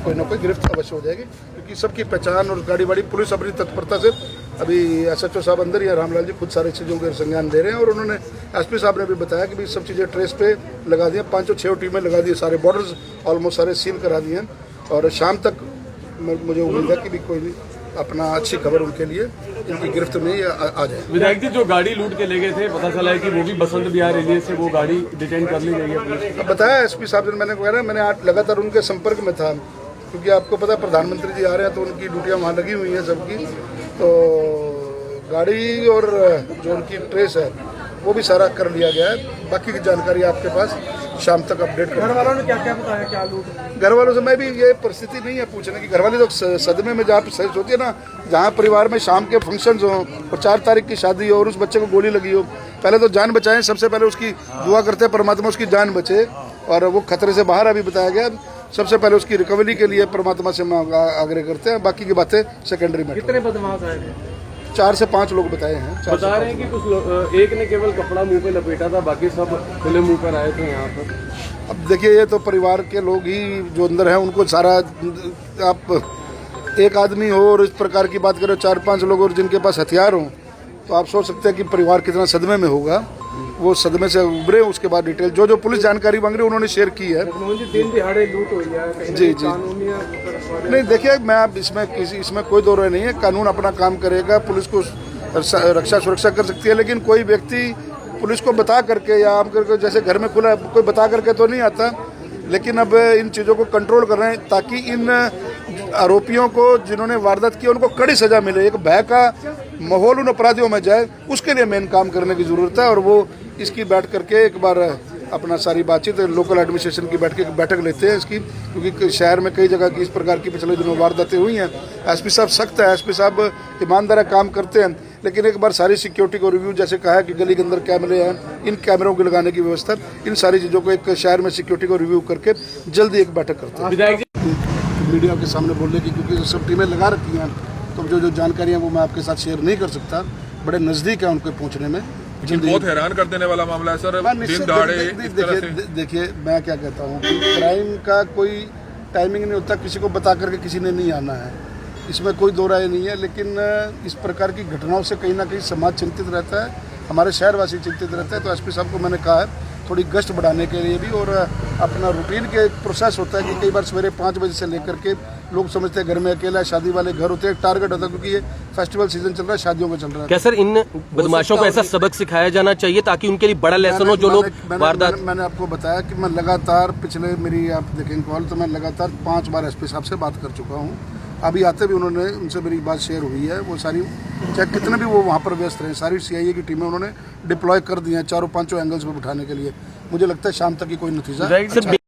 कोई ना कोई गिरफ्तार अवश्य हो जाएगी, क्योंकि सबकी पहचान और गाड़ी वाड़ी पुलिस अपनी तत्परता से अभी SHO साहब अंदर या रामलाल जी खुद सारी चीज़ों के संज्ञान दे रहे हैं। और उन्होंने SP साहब ने भी बताया कि भी सब चीज़ें ट्रेस पे लगा दी हैं, 5-6 टीमें लगा दी, सारे बॉर्डर्स ऑलमोस्ट सारे सील करा दिए हैं और शाम तक मुझे उम्मीद है कि भी कोई नहीं अपना अच्छी खबर उनके लिए इनकी गिरफ्त में आ जाए। विधायक जी, जो गाड़ी लूट के ले गए थे, पता चला है कि वो भी बसंत विहार एरिया से वो गाड़ी डिटेन कर ली गई है पुलिस ने। बताया SP साहब ने, मैंने कहा मैंने आज लगातार उनके संपर्क में था, क्योंकि आपको पता है प्रधानमंत्री जी आ रहे हैं तो उनकी ड्यूटियां वहाँ लगी हुई हैं सबकी, तो गाड़ी और जो उनकी ट्रेस है वो भी सारा कर लिया गया है। बाकी की जानकारी आपके पास शाम तक अपडेट कर। घर वालों ने क्या क्या बताया, क्या लूट? घर वालों से मैं भी ये परिस्थिति नहीं है पूछने की, घर वाले तो सदमे में जहाँ सच होती है ना, जहाँ परिवार में शाम के फंक्शंस हों और 4 तारीख की शादी हो और उस बच्चे को गोली लगी हो, पहले तो जान बचाएं, सबसे पहले उसकी दुआ करते हैं परमात्मा उसकी जान बचे और वो खतरे से बाहर अभी बताया गया, सबसे पहले उसकी रिकवरी के लिए परमात्मा से हम आग्रह करते हैं, बाकी की बातें सेकेंडरी में। कितने बदमाश आए थे? 4 से 5 लोग बताए हैं। बता रहे हैं कि कुछ एक ने केवल कपड़ा मुंह पे लपेटा था, बाकी सब खुले मुंह पर आए थे यहाँ पर। अब देखिए, ये तो परिवार के लोग ही जो अंदर हैं उनको सारा, आप एक आदमी हो और इस प्रकार की बात करो 4-5 लोग और जिनके पास हथियार हों, तो आप सोच सकते हैं कि परिवार कितना सदमे में होगा। वो सदमे से उभरे, उसके बाद डिटेल जो पुलिस जानकारी मांग रही है उन्होंने शेयर की है। दिन दिहाड़े लूट हुई है जी। नहीं देखिए, मैं अब इसमें कोई दो राय नहीं है, कानून अपना काम करेगा, पुलिस को रक्षा सुरक्षा कर सकती है, लेकिन कोई व्यक्ति पुलिस को बता करके या आम करके, जैसे घर में खुला कोई बता करके तो नहीं आता, लेकिन अब इन चीज़ों को कंट्रोल कर रहे हैं ताकि इन आरोपियों को जिन्होंने वारदात की उनको कड़ी सजा मिले। एक भय का माहौल उन अपराधियों में जाए, उसके लिए मेन काम करने की ज़रूरत है और वो इसकी बैठ करके एक बार अपना सारी बातचीत लोकल एडमिनिस्ट्रेशन की बैठक लेते हैं इसकी, क्योंकि शहर में कई जगह की इस प्रकार की पिछले दिनों वारदातें हुई हैं। SP साहब सख्त है, SP साहब ईमानदार काम करते हैं, लेकिन एक बार सारी सिक्योरिटी को रिव्यू, जैसे कहा है कि गली के अंदर कैमरे हैं, इन कैमरों को लगाने की व्यवस्था, इन सारी चीज़ों को एक शहर में सिक्योरिटी को रिव्यू करके जल्दी एक बैठक करते हैं। मीडिया के सामने बोलने की, क्योंकि सब टीमें लगा रखी हैं, तो जो जानकारी है वो मैं आपके साथ शेयर नहीं कर सकता, बड़े नज़दीक है उनको पहुँचने में। बहुत हैरान कर देने वाला मामला है सर, दिन दहाड़े। देखिए, मैं क्या कहता हूँ कि क्राइम का कोई टाइमिंग नहीं होता, किसी को बता करके किसी ने नहीं आना है, इसमें कोई दो राय नहीं है, लेकिन इस प्रकार की घटनाओं से कहीं ना कहीं समाज चिंतित रहता है, हमारे शहरवासी चिंतित रहते हैं। तो SP साहब को मैंने कहा है थोड़ी गश्त बढ़ाने के लिए भी, और अपना रूटीन के प्रोसेस होता है कि कई बार सवेरे 5 बजे से लेकर के लोग समझते हैं घर में अकेला, शादी वाले घर होते हैं, एक टारगेट होता है, क्योंकि ये फेस्टिवल सीजन चल रहा है, शादियों में चल रहा है। क्या सर इन बदमाशों को ऐसा सबक सिखाया जाना चाहिए ताकि उनके लिए बड़ा लेसन हो? जो लोग वारदात, मैंने आपको बताया कि मैं लगातार पिछले, मेरी आप देखेंगे कॉल, तो मैं लगातार 5 बार SP साहब से बात कर चुका हूँ। अभी आते भी उन्होंने, उनसे मेरी बात शेयर हुई है, वो सारी, चाहे कितने भी वो वहाँ पर व्यस्त रहे, सारी CIA की टीमें उन्होंने डिप्लॉय कर दी हैं 4-5 एंगल्स पर उठाने के लिए। मुझे लगता है शाम तक ही कोई नतीजा